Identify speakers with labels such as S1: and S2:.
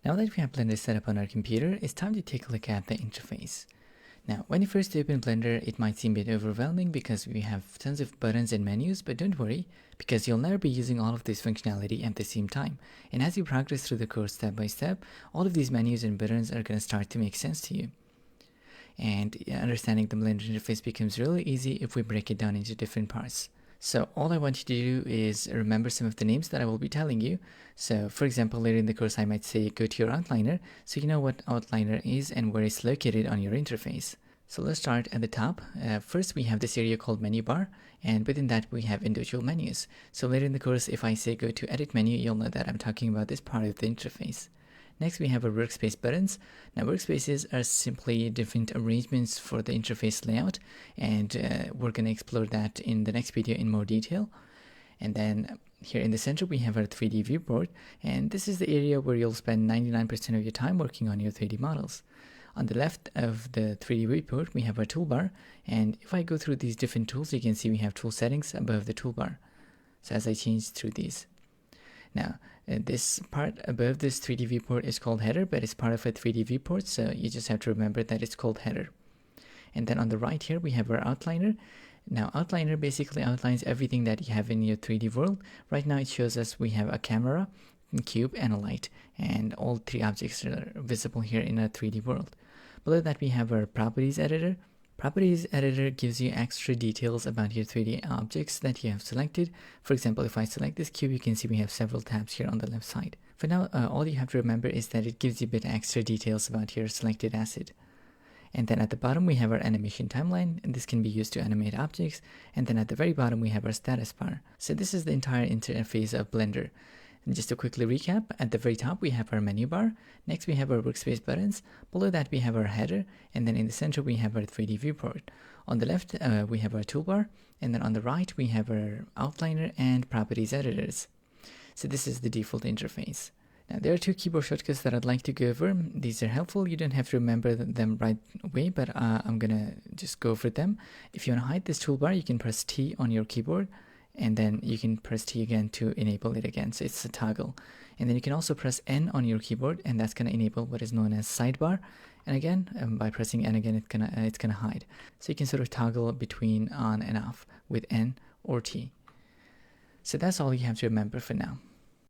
S1: Now that we have Blender set up on our computer, it's time to take a look at the interface. Now, when you first open Blender, it might seem a bit overwhelming because we have tons of buttons and menus, but don't worry, because you'll never be using all of this functionality at the same time. And as you progress through the course step by step, all of these menus and buttons are going to start to make sense to you. And understanding the Blender interface becomes really easy if we break it down into different parts. So all I want you to do is remember some of the names that I will be telling you. So for example, later in the course I might say go to your outliner, so you know what outliner is and where it's located on your interface. So let's start at the top. First we have this area called menu bar, and within that we have individual menus. So later in the course, if I say go to edit menu, you'll know that I'm talking about this part of the interface. Next we have our workspace buttons. Now workspaces are simply different arrangements for the interface layout, and we're going to explore that in the next video in more detail. And then here in the center we have our 3D viewport, and this is the area where you'll spend 99% of your time working on your 3D models. On the left of the 3D viewport we have our toolbar, and if I go through these different tools, you can see we have tool settings above the toolbar. So as I change through these. Now, this part above this 3D viewport is called header, but it's part of a 3D viewport, so you just have to remember that it's called header. And then on the right here, we have our outliner. Now, outliner basically outlines everything that you have in your 3D world. Right now, it shows us we have a camera, a cube, and a light, and all three objects are visible here in a 3D world. Below that, we have our properties editor. Properties editor gives you extra details about your 3D objects that you have selected. For example, if I select this cube, you can see we have several tabs here on the left side. For now, all you have to remember is that it gives you a bit extra details about your selected asset. And then at the bottom, we have our animation timeline, and this can be used to animate objects. And then at the very bottom, we have our status bar. So this is the entire interface of Blender. And just to quickly recap, at the very top we have our menu bar, next we have our workspace buttons, below that we have our header, and then in the center we have our 3D viewport. On the left we have our toolbar, and then on the right we have our outliner and properties editors. So this is the default interface. Now there are two keyboard shortcuts that I'd like to go over. These are helpful, you don't have to remember them right away, but I'm gonna just go over them. If you want to hide this toolbar, you can press T on your keyboard, and then you can press T again to enable it again, so it's a toggle. And then you can also press N on your keyboard, and that's going to enable what is known as sidebar. And again, by pressing N again, it's gonna hide. So you can sort of toggle between on and off with N or T. So that's all you have to remember for now.